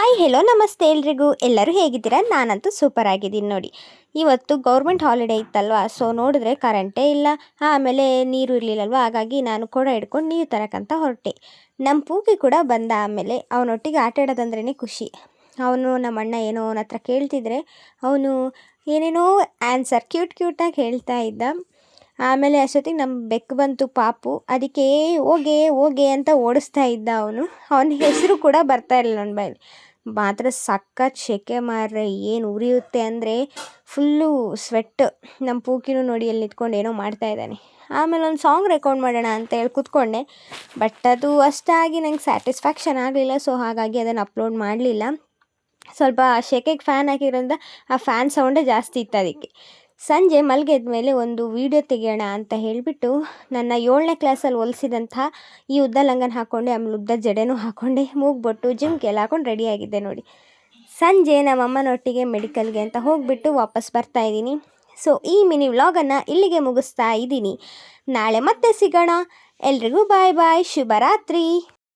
Hi hello ನಮಸ್ತೆ ಎಲ್ರಿಗೂ. ಎಲ್ಲರೂ ಹೇಗಿದ್ದೀರಾ? ನಾನಂತೂ ಸೂಪರ್ ಆಗಿದ್ದೀನಿ ನೋಡಿ. ಇವತ್ತು ಗೌರ್ಮೆಂಟ್ ಹಾಲಿಡೇ ಇತ್ತಲ್ವ, ಸೊ ನೋಡಿದ್ರೆ ಕರೆಂಟೇ ಇಲ್ಲ. ಆಮೇಲೆ ನೀರು ಇರಲಿಲ್ಲಲ್ವ, ಹಾಗಾಗಿ ನಾನು ಕೊಡ ಹಿಡ್ಕೊಂಡು ನೀರು ತರಕ್ಕಂತ ಹೊರಟೆ. ನಮ್ಮ ಪೂಕಿ ಕೂಡ ಬಂದ. ಆಮೇಲೆ ಅವನೊಟ್ಟಿಗೆ ಆಟ ಆಡೋದಂದ್ರೇ ಖುಷಿ. ಅವನು ನಮ್ಮ ಅಣ್ಣ ಏನೋ ಅವನ ಹತ್ರ ಕೇಳ್ತಿದ್ರೆ ಅವನು ಏನೇನೋ ಆನ್ಸರ್ ಕ್ಯೂಟಾಗಿ ಹೇಳ್ತಾ ಇದ್ದ. ಆಮೇಲೆ ಅಷ್ಟೊತ್ತಿಗೆ ನಮ್ಮ ಬೆಕ್ಕು ಬಂತು ಪಾಪು. ಅದಕ್ಕೆ ಹೋಗೆ ಹೋಗೆ ಅಂತ ಓಡಿಸ್ತಾ ಇದ್ದ ಅವನು. ಅವನ ಹೆಸರು ಕೂಡ ಬರ್ತಾ ಇರಲಿಲ್ಲ ನನ್ನ ಬಾಯಲ್ಲಿ. ಮಾತ್ರ ಸಖತ್ ಸೆಕೆ ಮಾರ್ರೆ, ಏನು ಉರಿಯುತ್ತೆ ಅಂದರೆ ಫುಲ್ಲು ಸ್ವೆಟ್. ನಮ್ಮ ಪೂಕಿನೂ ನೋಡಿ ಅಲ್ಲಿ ನಿಂತ್ಕೊಂಡು ಏನೋ ಮಾಡ್ತಾ ಇದ್ದಾನೆ. ಆಮೇಲೆ ಒಂದು ಸಾಂಗ್ ರೆಕಾರ್ಡ್ ಮಾಡೋಣ ಅಂತ ಹೇಳಿ ಕೂತ್ಕೊಂಡೆ. ಬಟ್ ಅದು ಅಷ್ಟಾಗಿ ನಂಗೆ ಸ್ಯಾಟಿಸ್ಫ್ಯಾಕ್ಷನ್ ಆಗಲಿಲ್ಲ. ಸೊ ಹಾಗಾಗಿ ಅದನ್ನು ಅಪ್ಲೋಡ್ ಮಾಡಲಿಲ್ಲ. ಸ್ವಲ್ಪ ಸೆಕೆಗೆ ಫ್ಯಾನ್ ಹಾಕಿರೋದ್ರಿಂದ ಆ ಫ್ಯಾನ್ ಸೌಂಡೇ ಜಾಸ್ತಿ ಇತ್ತು ಅದಕ್ಕೆ. ಸಂಜೆ ಮಲಗಿದ ಮೇಲೆ ಒಂದು ವೀಡಿಯೋ ತೆಗೆಯೋಣ ಅಂತ ಹೇಳಿಬಿಟ್ಟು ನನ್ನ 7ನೇ ಕ್ಲಾಸಲ್ಲಿ ಹೊಲಿಸಿದಂತಹ ಈ ಉದ್ದ ಲಂಗನ ಹಾಕ್ಕೊಂಡೆ. ಆಮೇಲೆ ಉದ್ದ ಜಡೆನೂ ಹಾಕ್ಕೊಂಡೆ, ಮೂಗ್ಬೊಟ್ಟು ಜಿಮ್ಕೆಲ್ಲ ಹಾಕ್ಕೊಂಡು ರೆಡಿಯಾಗಿದ್ದೆ ನೋಡಿ. ಸಂಜೆ ನಮ್ಮಮ್ಮನೊಟ್ಟಿಗೆ ಮೆಡಿಕಲ್ಗೆ ಅಂತ ಹೋಗಿಬಿಟ್ಟು ವಾಪಸ್ ಬರ್ತಾಯಿದ್ದೀನಿ. ಸೊ ಈ ಮಿನಿ ವ್ಲಾಗನ್ನು ಇಲ್ಲಿಗೆ ಮುಗಿಸ್ತಾ ಇದ್ದೀನಿ. ನಾಳೆ ಮತ್ತೆ ಸಿಗೋಣ. ಎಲ್ರಿಗೂ ಬಾಯ್ ಬಾಯ್, ಶುಭರಾತ್ರಿ.